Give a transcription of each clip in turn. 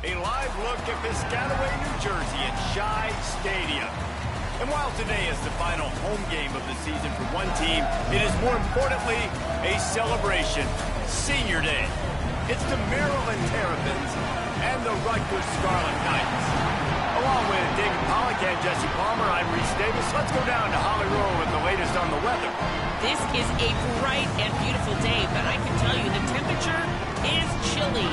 A live look at Piscataway, New Jersey at Shai Stadium. And while today is the final home game of the season for one team, it is more importantly a celebration. Senior Day. It's the Maryland Terrapins and the Rutgers Scarlet Knights. Along with David Pollack and Jesse Palmer, I'm Reese Davis. Let's go down to Holly Rowe with the latest on the weather. This is a bright and beautiful day, but I can tell you the temperature is chilly.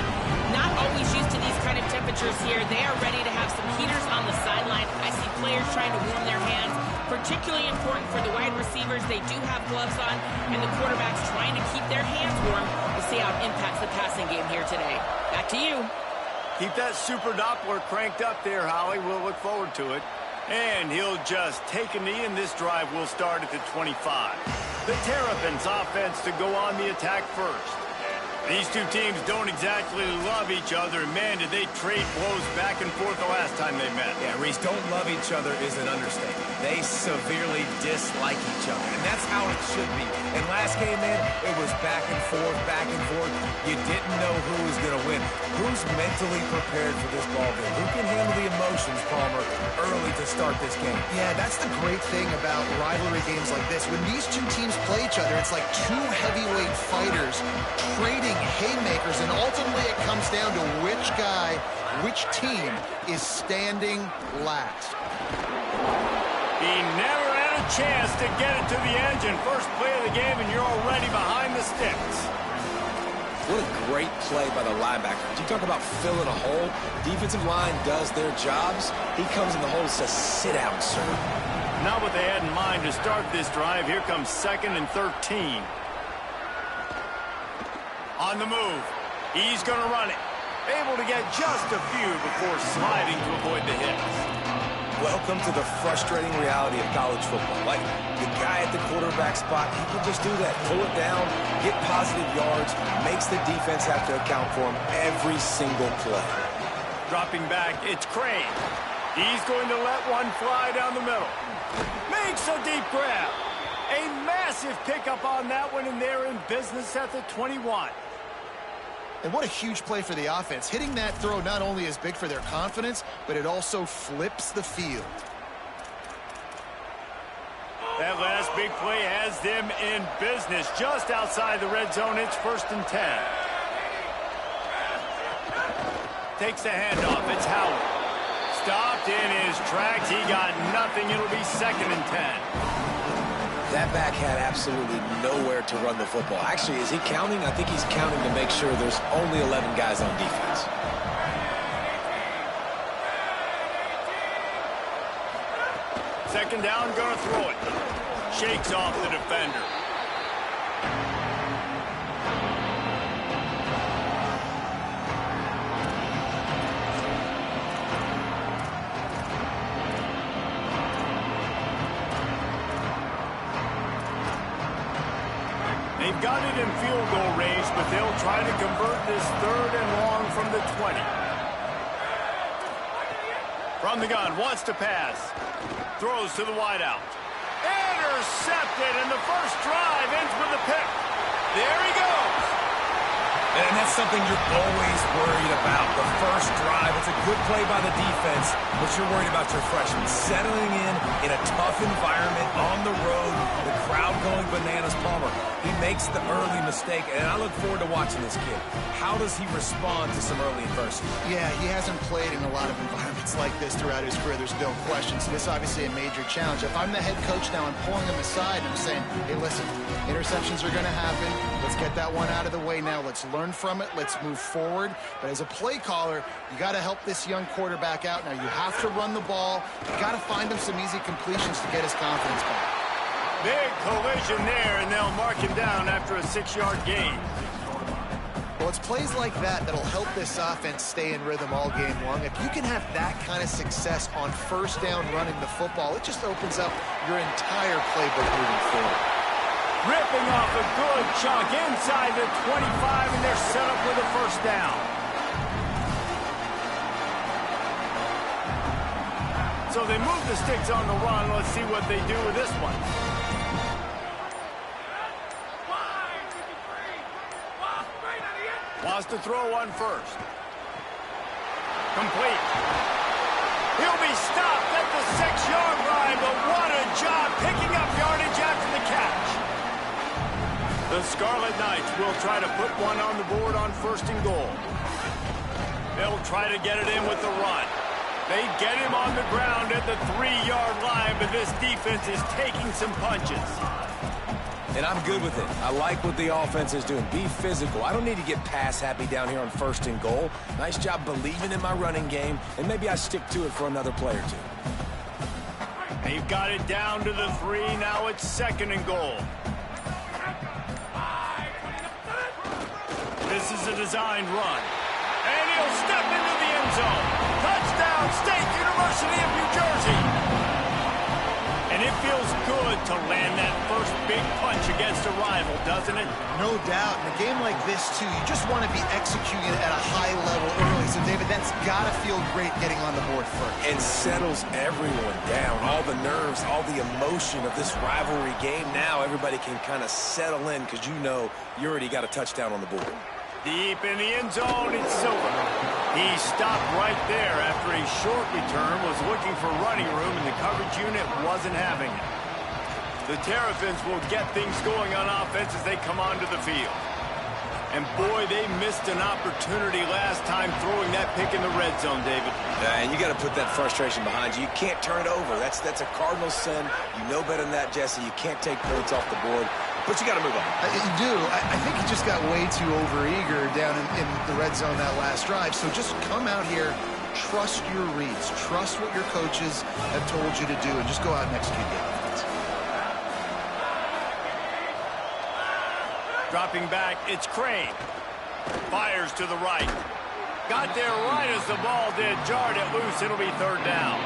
Not always used to these kind of temperatures here. They are ready to have some heaters on the sideline. I see players trying to warm their hands. Particularly important for the wide receivers. They do have gloves on, and the quarterbacks trying to keep their hands warm. We'll see how it impacts the passing game here today. Back to you. Keep that super Doppler cranked up there, Holly. We'll look forward to it. And he'll just take a knee, and this drive will start at the 25. The Terrapins offense to go on the attack first. These two teams don't exactly love each other. Man, did they trade blows back and forth the last time they met. Yeah, Reese, don't love each other is an understatement. They severely dislike each other, and that's how it should be. And last game, man, it was back and forth, back and forth. You didn't know who was going to win. Who's mentally prepared for this ball game? Who can handle the emotions, Palmer, early to start this game? Yeah, that's the great thing about rivalry games like this. When these two teams play each other, it's like two heavyweight fighters trading haymakers, and ultimately it comes down to which guy, which team is standing last. He never had a chance to get it to the edge, and first play of the game, and you're already behind the sticks. What a great play by the linebacker. You talk about filling a hole. Defensive line does their jobs. He comes in the hole and says, sit down, sir. Not what they had in mind to start this drive. Here comes 2nd and 13. On the move. He's going to run it. Able to get just a few before sliding to avoid the hits. Welcome to the frustrating reality of college football. Like, the guy at the quarterback spot, he can just do that. Pull it down, get positive yards, makes the defense have to account for him every single play. Dropping back, it's Crane. He's going to let one fly down the middle. Makes a deep grab. A massive pickup on that one, and they're in business at the 21. And what a huge play for the offense. Hitting that throw not only is big for their confidence, but it also flips the field. That last big play has them in business. Just outside the red zone, it's 1st and 10. Takes the handoff, it's Howard. Stopped in his tracks, he got nothing, it'll be 2nd and 10. That back had absolutely nowhere to run the football. Actually, is he counting? I think he's counting to make sure there's only 11 guys on defense. Second down, gonna throw it. Shakes off the defender. They've got it in field goal range, but they'll try to convert this 3rd and long from the 20. From the gun, wants to pass. Throws to the wideout. Intercepted, and the first drive ends with a pick. There he goes. And that's something you're always worried about. The first drive, it's a good play by the defense, but you're worried about your freshman settling in a tough environment on the road, the crowd going bananas. Palmer, he makes the early mistake, and I look forward to watching this kid. How does he respond to some early adversity? Yeah, he hasn't played in a lot of environments like this throughout his career. There's no question. So this is obviously a major challenge. If I'm the head coach now, I'm pulling him aside and I'm saying, hey, listen, interceptions are going to happen. Let's get that one out of the way now. Let's learn from it. Let's move forward. But as a play caller, you got to help this young quarterback out. Now, you have to run the ball. You got to find him some easy completions to get his confidence back. Big collision there, and they'll mark him down after a 6-yard gain. Well, it's plays like that that'll help this offense stay in rhythm all game long. If you can have that kind of success on first down running the football, it just opens up your entire playbook moving forward. Ripping off a good chunk inside the 25, and they're set up with a first down. So they move the sticks on the run. Let's see what they do with this one. Wants to throw one first. Complete. He'll be stopped at the 6-yard line, but what a job picking up yardage after the catch. The Scarlet Knights will try to put one on the board on 1st and goal. They'll try to get it in with the run. They get him on the ground at the 3-yard line, but this defense is taking some punches. And I'm good with it. I like what the offense is doing. Be physical. I don't need to get pass happy down here on 1st and goal. Nice job believing in my running game, and maybe I stick to it for another play or two. They've got it down to the 3. Now it's 2nd and goal. This is a designed run. And he'll step into the end zone. Touchdown, State University of New Jersey. And it feels good to land that first big punch against a rival, doesn't it? No doubt. In a game like this, too, you just want to be executing at a high level early. So, David, that's got to feel great getting on the board first. And settles everyone down. All the nerves, all the emotion of this rivalry game. Now everybody can kind of settle in because you know you already got a touchdown on the board. Deep in the end zone, it's Silver. He stopped right there after a short return, was looking for running room, and the coverage unit wasn't having it. The Terrapins will get things going on offense as they come onto the field. And boy, they missed an opportunity last time throwing that pick in the red zone, David. And you got to put that frustration behind you. You can't turn it over. That's a cardinal sin. You know better than that, Jesse. You can't take points off the board. But you got to move on. You do. I think he just got way too overeager down in the red zone that last drive. So just come out here, trust your reads, trust what your coaches have told you to do, and just go out and execute the offense. Dropping back, it's Crane. Fires to the right. Got there right as the ball did. Jarred it loose. It'll be 3rd down.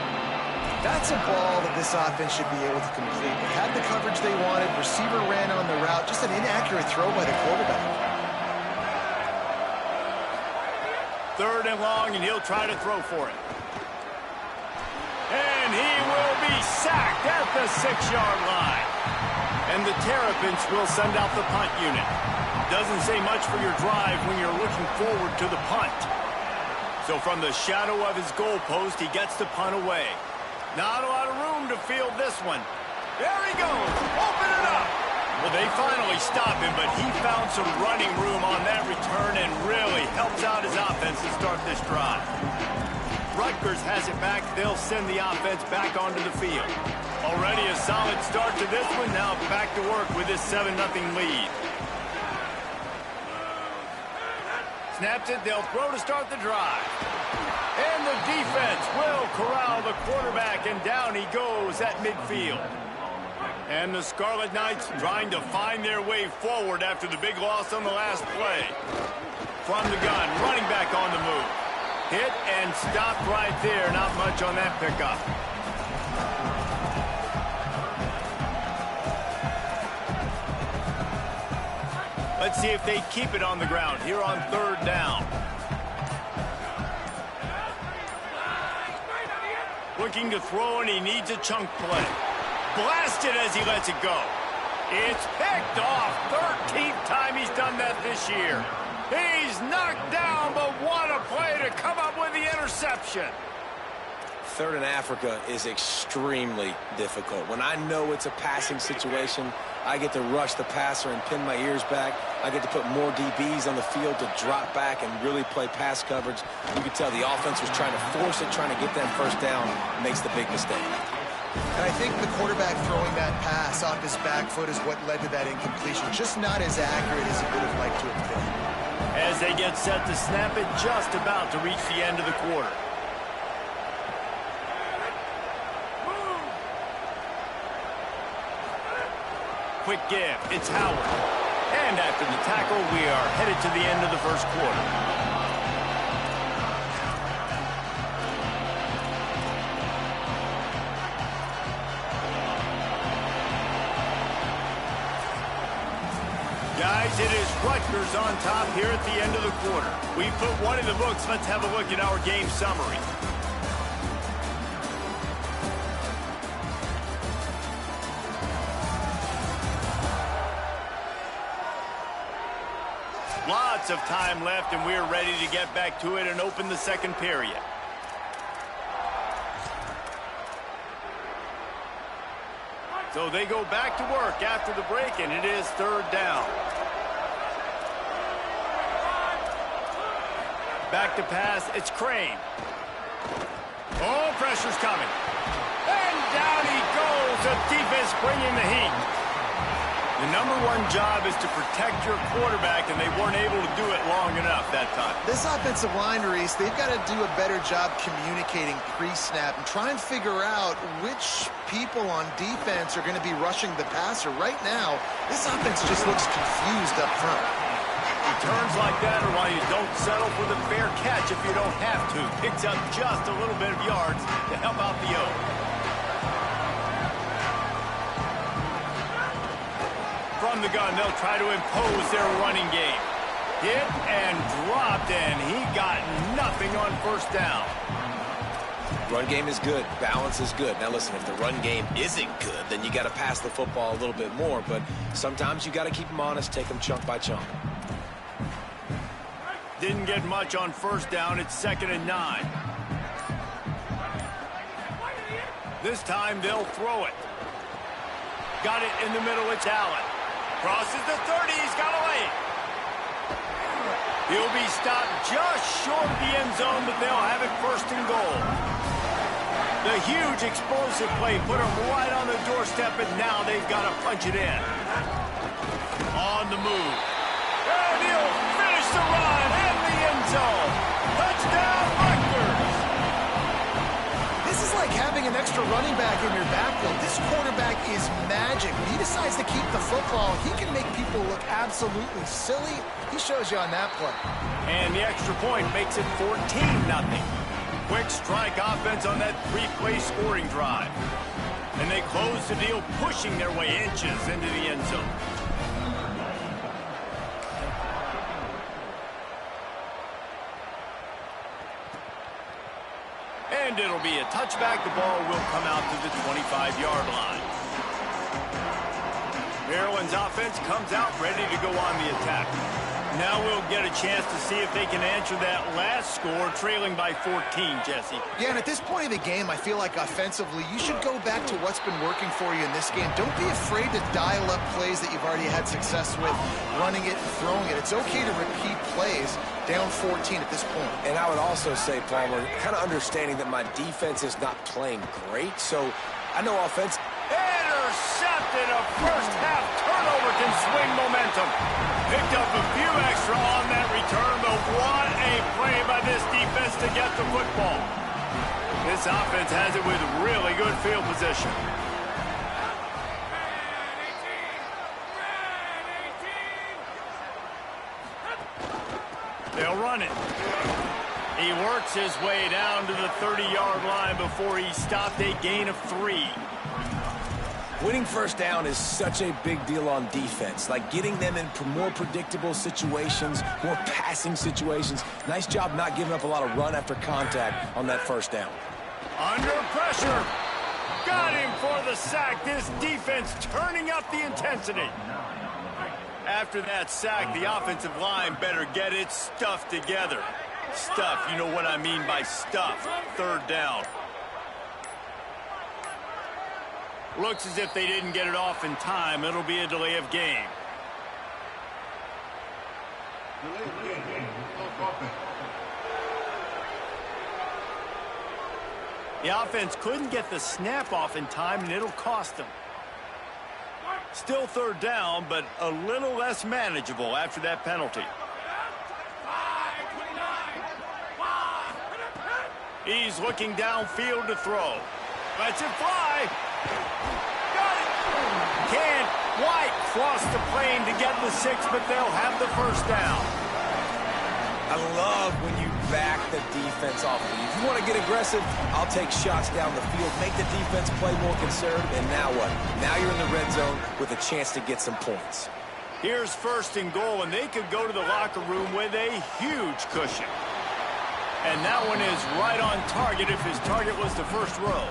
That's a ball that this offense should be able to complete. They had the coverage they wanted. Receiver ran on the route. Just an inaccurate throw by the quarterback. 3rd and long, and he'll try to throw for it. And he will be sacked at the 6-yard line. And the Terrapins will send out the punt unit. Doesn't say much for your drive when you're looking forward to the punt. So from the shadow of his goalpost, he gets the punt away. Not a lot of room to field this one. There he goes. Open it up. Well, they finally stop him, but he found some running room on that return and really helps out his offense to start this drive. Rutgers has it back. They'll send the offense back onto the field. Already a solid start to this one. Now back to work with this 7-0 lead. Snaps it. They'll throw to start the drive. And the defense will corral the quarterback, and down he goes at midfield. And the Scarlet Knights trying to find their way forward after the big loss on the last play. From the gun, running back on the move. Hit and stopped right there. Not much on that pickup. Let's see if they keep it on the ground here on 3rd down. Looking to throw, and he needs a chunk play. Blasted as he lets it go. It's picked off. 13th time he's done that this year. He's knocked down, but what a play to come up with the interception. 3rd and Africa is extremely difficult. When I know it's a passing situation, I get to rush the passer and pin my ears back. I get to put more DBs on the field to drop back and really play pass coverage. You can tell the offense was trying to force it, trying to get that 1st down, makes the big mistake. And I think the quarterback throwing that pass off his back foot is what led to that incompletion. Just not as accurate as he would have liked to have been. As they get set to snap it, just about to reach the end of the quarter. Quick give, it's Howard. And after the tackle, we are headed to the end of the 1st quarter. Guys, it is Rutgers on top here at the end of the quarter. We put one in the books. Let's have a look at our game summary. Lots of time left, and we're ready to get back to it and open the second period. So they go back to work after the break, and it is third down. Back to pass, it's Crane. Oh, pressure's coming. And down he goes. The defense bringing the heat. The number one job is to protect your quarterback, and they weren't able to do it long enough that time. This offensive line, Reese, they've got to do a better job communicating pre-snap and try and figure out which people on defense are going to be rushing the passer. Right now, this offense just looks confused up front. Returns like that are why you don't settle for the fair catch if you don't have to. Picks up just a little bit of yards to help out the O. From the gun, they'll try to impose their running game. Hit and dropped, and he got nothing on first down. Run game is good. Balance is good. Now listen, if the run game isn't good, then you got to pass the football a little bit more. But sometimes you got to keep them honest, take them chunk by chunk. Didn't get much on first down. It's 2nd and 9. This time they'll throw it. Got it in the middle. It's Allen. Crosses the 30. He's got a lane. He'll be stopped just short of the end zone, but they'll have it 1st and goal. The huge explosive play put them right on the doorstep, and now they've got to punch it in. On the move. And he'll finish the run in the end zone. Touchdown, Rutgers. This is like having an extra running back in your backfield. This quarterback is magic. When he decides to keep the football, he can make people look absolutely silly. He shows you on that play. And the extra point makes it 14-0. Quick strike offense on that 3-play scoring drive. And they close the deal, pushing their way inches into the end zone. And it'll be a touchback. The ball will come out to the 25-yard line. Maryland's offense comes out ready to go on the attack. Now we'll get a chance to see if they can answer that last score, trailing by 14, Jesse. Yeah, and at this point of the game, I feel like offensively, you should go back to what's been working for you in this game. Don't be afraid to dial up plays that you've already had success with, running it and throwing it. It's okay to repeat plays down 14 at this point. And I would also say, Palmer, kind of understanding that my defense is not playing great, so I know offense. Intercepted. A first-half turnover can swing momentum. Picked up a few extra on that return, but what a play by this defense to get the football. This offense has it with really good field position. They'll run it. He works his way down to the 30-yard line before he stopped a gain of 3. Winning first down is such a big deal on defense, like getting them in more predictable situations, more passing situations. Nice job not giving up a lot of run after contact on that first down. Under pressure. Got him for the sack. This defense turning up the intensity. After that sack, the offensive line better get its stuff together. Stuff, you know what I mean by stuff. Third down. Looks as if they didn't get it off in time. It'll be a delay of game. The offense couldn't get the snap off in time, and it'll cost them. Still third down, but a little less manageable after that penalty. He's looking downfield to throw. Lets it fly. Got it. Can't quite cross the plane to get the 6, but they'll have the first down. I love when you back the defense off. If you want to get aggressive, I'll take shots down the field, make the defense play more conservative, and now what? Now you're in the red zone with a chance to get some points. Here's 1st and goal, and they could go to the locker room with a huge cushion. And that one is right on target if his target was the first row.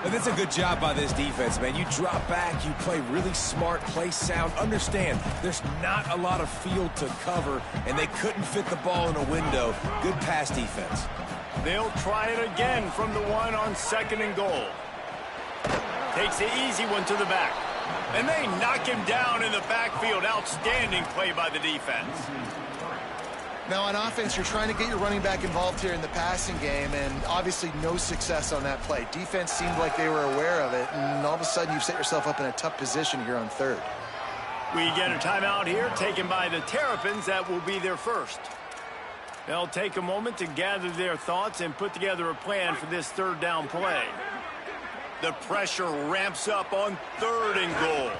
And that's a good job by this defense, man. You drop back, you play really smart, play sound. Understand, there's not a lot of field to cover, and they couldn't fit the ball in a window. Good pass defense. They'll try it again from the one on 2nd and goal. Takes the easy one to the back. And they knock him down in the backfield. Outstanding play by the defense. Now, on offense, you're trying to get your running back involved here in the passing game, and obviously no success on that play. Defense seemed like they were aware of it, and all of a sudden you've set yourself up in a tough position here on 3rd. We get a timeout here taken by the Terrapins. That will be their first. They'll take a moment to gather their thoughts and put together a plan for this 3rd down play. The pressure ramps up on 3rd and goal.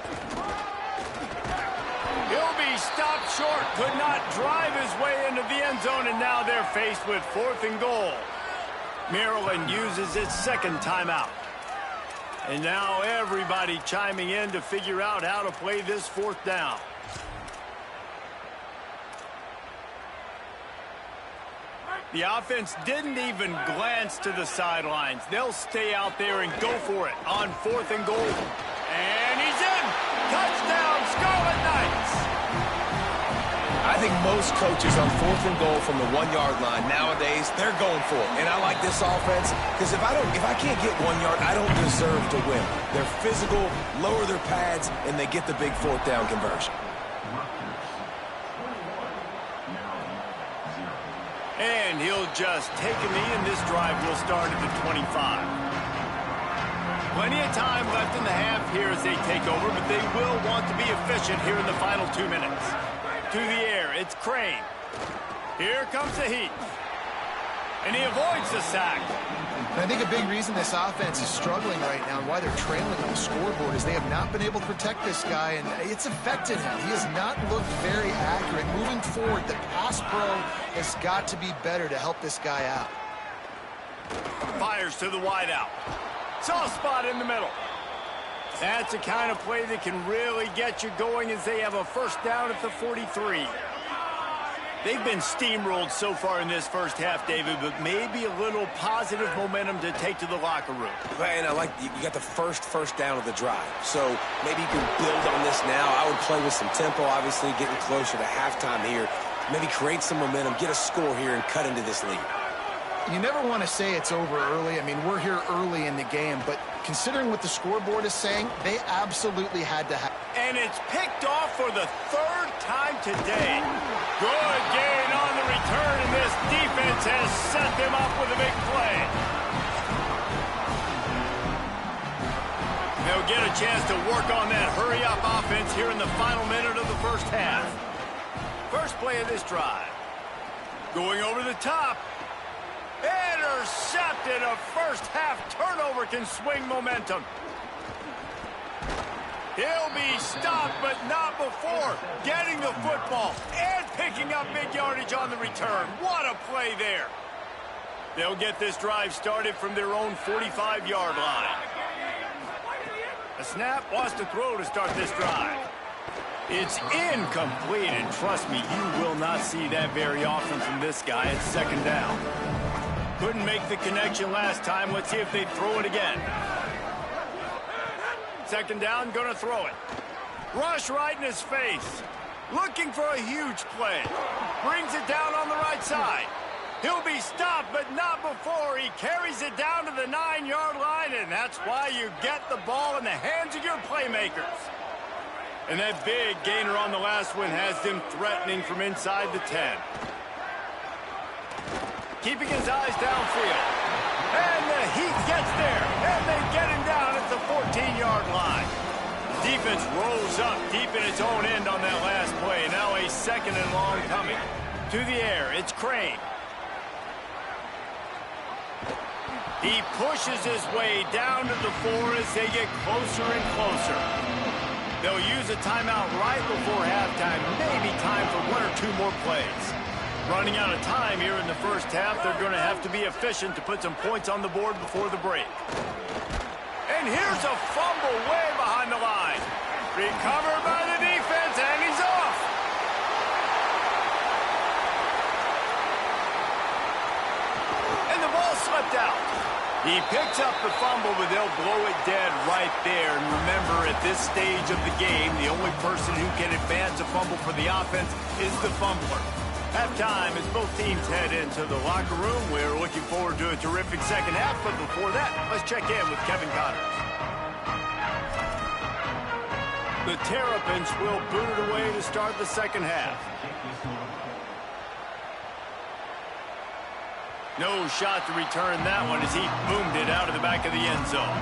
He'll be stopped short, could not drive his way into the end zone, and now they're faced with 4th and goal. Maryland uses its 2nd timeout. And now everybody chiming in to figure out how to play this 4th down. The offense didn't even glance to the sidelines. They'll stay out there and go for it on 4th and goal. And he's in! Touchdown, Scarlet Knights! I think most coaches on 4th and goal from the 1-yard line nowadays, they're going for it. And I like this offense because if I can't get 1 yard, I don't deserve to win. They're physical, lower their pads, and they get the big 4th down conversion. And he'll just take a knee, and this drive will start at the 25. Plenty of time left in the half here as they take over, but they will want to be efficient here in the final 2 minutes. To the air, it's Crane. Here comes the heat. And he avoids the sack. And I think a big reason this offense is struggling right now and why they're trailing on the scoreboard is they have not been able to protect this guy, and it's affected him. He has not looked very accurate. Moving forward, the pass pro has got to be better to help this guy out. Fires to the wideout. Soft spot in the middle. That's the kind of play that can really get you going as they have a 1st down at the 43. They've been steamrolled so far in this first half, David, but maybe a little positive momentum to take to the locker room. And I like you got the first down of the drive. So maybe you can build on this now. I would play with some tempo, obviously getting closer to halftime here. Maybe create some momentum, get a score here, and cut into this lead. You never want to say it's over early. I mean, we're here early in the game, but considering what the scoreboard is saying, they absolutely had to have. And it's picked off for the 3rd time today. Good gain on the return, and this defense has set them up with a big play. They'll get a chance to work on that hurry-up offense here in the final minute of the first half. First play of this drive. Going over the top. Intercepted. A first-half turnover can swing momentum. He'll be stopped, but not before getting the football and picking up big yardage on the return. What a play there. They'll get this drive started from their own 45-yard line. A snap, wants to throw to start this drive. It's incomplete, and trust me, you will not see that very often from this guy. It's 2nd down. Couldn't make the connection last time. Let's see if they throw it again. 2nd down, gonna throw it. Rush right in his face. Looking for a huge play. Brings it down on the right side. He'll be stopped, but not before. He carries it down to the 9-yard line, and that's why you get the ball in the hands of your playmakers. And that big gainer on the last one has them threatening from inside the 10. Keeping his eyes downfield. And the Heat gets there, and they get him down at the 14-yard line. The defense rolls up deep in its own end on that last play. Now a 2nd and long coming. To the air, it's Crane. He pushes his way down to the 4 as they get closer and closer. They'll use a timeout right before halftime. Maybe time for 1 or 2 more plays. Running out of time here in the first half, they're going to have to be efficient to put some points on the board before the break. And here's a fumble way behind the line. Recovered by the defense, and he's off. And the ball slipped out. He picks up the fumble, but they'll blow it dead right there. And remember, at this stage of the game, the only person who can advance a fumble for the offense is the fumbler. Halftime as both teams head into the locker room. We're looking forward to a terrific second half, but before that, let's check in with Kevin Connors. The Terrapins will boot it away to start the second half. No shot to return that one as he boomed it out of the back of the end zone.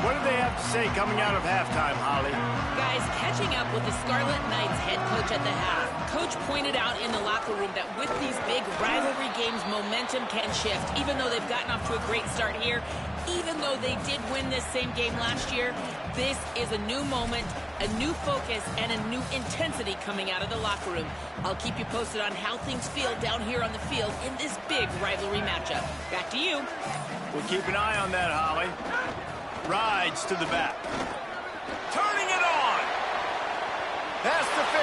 What do they have to say coming out of halftime, Holly? Guys, catching up with the Scarlet Knights head coach at the half. Coach pointed out in the locker room that with these big rivalry games, momentum can shift. Even though they've gotten off to a great start here, even though they did win this same game last year, this is a new moment, a new focus, and a new intensity coming out of the locker room. I'll keep you posted on how things feel down here on the field in this big rivalry matchup. Back to you. We'll keep an eye on that, Holly. Rides to the back. Turning it on. Past the 50.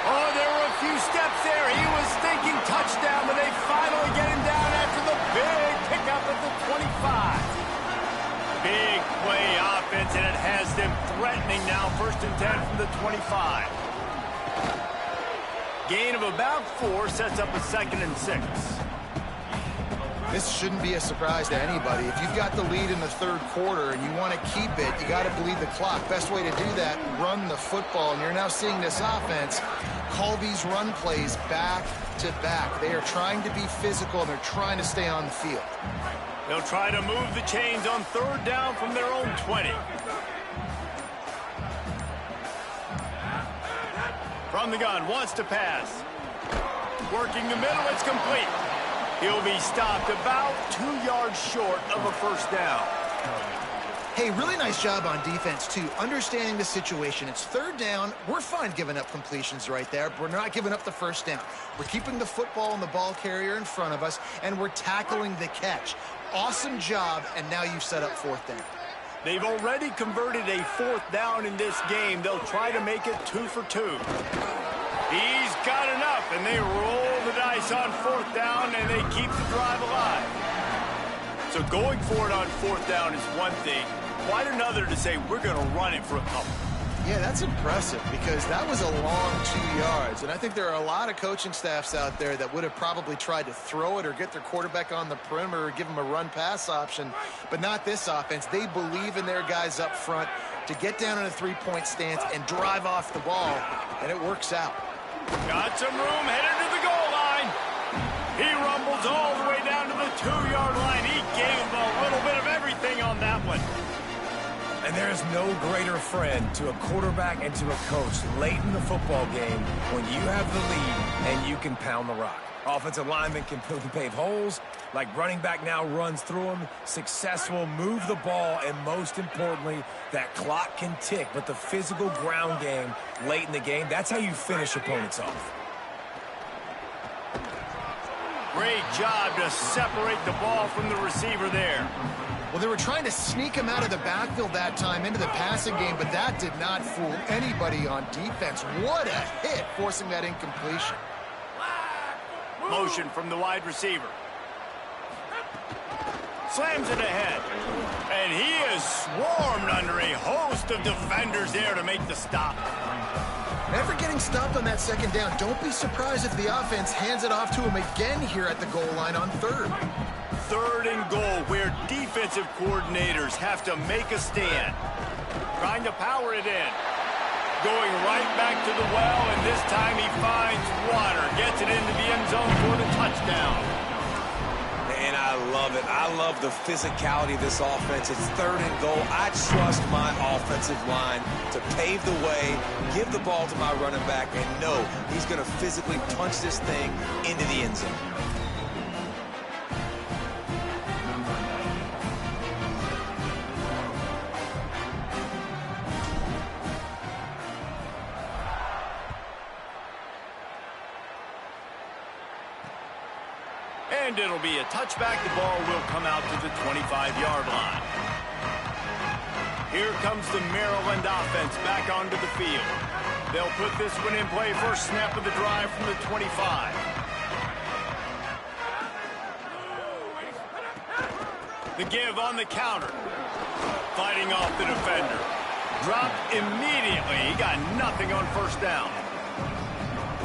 Oh, there were a few steps there. He was thinking touchdown, but they finally get him down after the big pickup at the 25. Big play offense, and it has them threatening now. 1st and 10 from the 25. Gain of about 4 sets up a 2nd and 6. This shouldn't be a surprise to anybody. If you've got the lead in the 3rd quarter and you want to keep it, you got to bleed the clock. Best way to do that, run the football. And you're now seeing this offense call these run plays back to back. They are trying to be physical, and they're trying to stay on the field. They'll try to move the chains on 3rd down from their own 20. From the gun, wants to pass. Working the middle, it's complete. He'll be stopped about 2 yards short of a 1st down. Hey, really nice job on defense, too. Understanding the situation. It's 3rd down. We're fine giving up completions right there. But we're not giving up the 1st down. We're keeping the football and the ball carrier in front of us, and we're tackling the catch. Awesome job, and now you've set up 4th down. They've already converted a 4th down in this game. They'll try to make it 2 for 2. He's got enough, and they roll the dice on 4th down, and they keep the drive alive. So going for it on 4th down is one thing. Quite another to say we're going to run it for a couple. Yeah, that's impressive because that was a long 2 yards. And I think there are a lot of coaching staffs out there that would have probably tried to throw it or get their quarterback on the perimeter or give him a run-pass option. But not this offense. They believe in their guys up front to get down in a 3-point stance and drive off the ball, and it works out. Got some room headed to the goal line. He rumbles all the way down to the 2-yard line. He gave him a little bit of everything on that one. And there is no greater friend to a quarterback and to a coach late in the football game when you have the lead and you can pound the rock. Offensive linemen can pave holes, like running back now runs through them. Successful, move the ball, and most importantly, that clock can tick. But the physical ground game late in the game, that's how you finish opponents off. Great job to separate the ball from the receiver there. Well, they were trying to sneak him out of the backfield that time into the passing game, but that did not fool anybody on defense. What a hit, forcing that incompletion. Motion from the wide receiver. Slams it ahead. And he is swarmed under a host of defenders there to make the stop. Never getting stopped on that 2nd down. Don't be surprised if the offense hands it off to him again here at the goal line on 3rd. 3rd and goal, where defensive coordinators have to make a stand. Trying to power it in. Going right back to the well, and this time he finds water. Gets it into the end zone for the touchdown. And I love it. I love the physicality of this offense. It's 3rd and goal. I trust my offensive line to pave the way, give the ball to my running back, and know he's going to physically punch this thing into the end zone. And it'll be a touchback. The ball will come out to the 25-yard line. Here comes the Maryland offense back onto the field. They'll put this one in play. First snap of the drive from the 25. The give on the counter. Fighting off the defender. Dropped immediately. He got nothing on first down.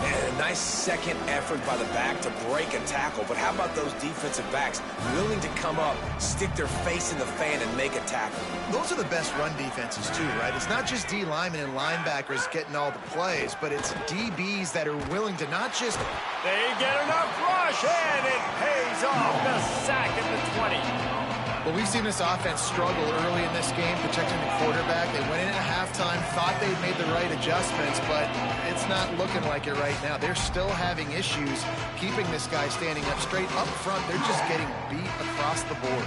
And a nice second effort by the back to break a tackle. But how about those defensive backs willing to come up, stick their face in the fan, and make a tackle? Those are the best run defenses, too, right? It's not just D linemen and linebackers getting all the plays, but it's DBs that are willing to not just... They get enough rush, and it pays off. The sack at the 20. Well, we've seen this offense struggle early in this game, protecting the quarterback. They went in at halftime, thought they'd made the right adjustments, but it's not looking like it right now. They're still having issues keeping this guy standing up straight up front. They're just getting beat across the board.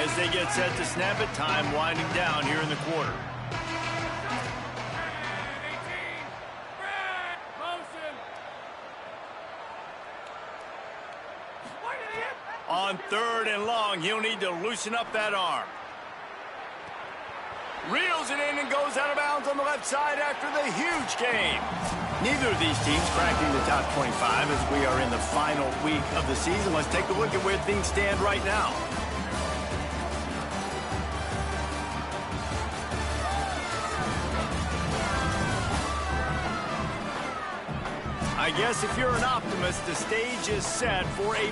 As they get set to snap it, time winding down here in the quarter. On 3rd and long, he'll need to loosen up that arm. Reels it in and goes out of bounds on the left side after the huge gain. Neither of these teams cracking the top 25 as we are in the final week of the season. Let's take a look at where things stand right now. I guess if you're an optimist, the stage is set for a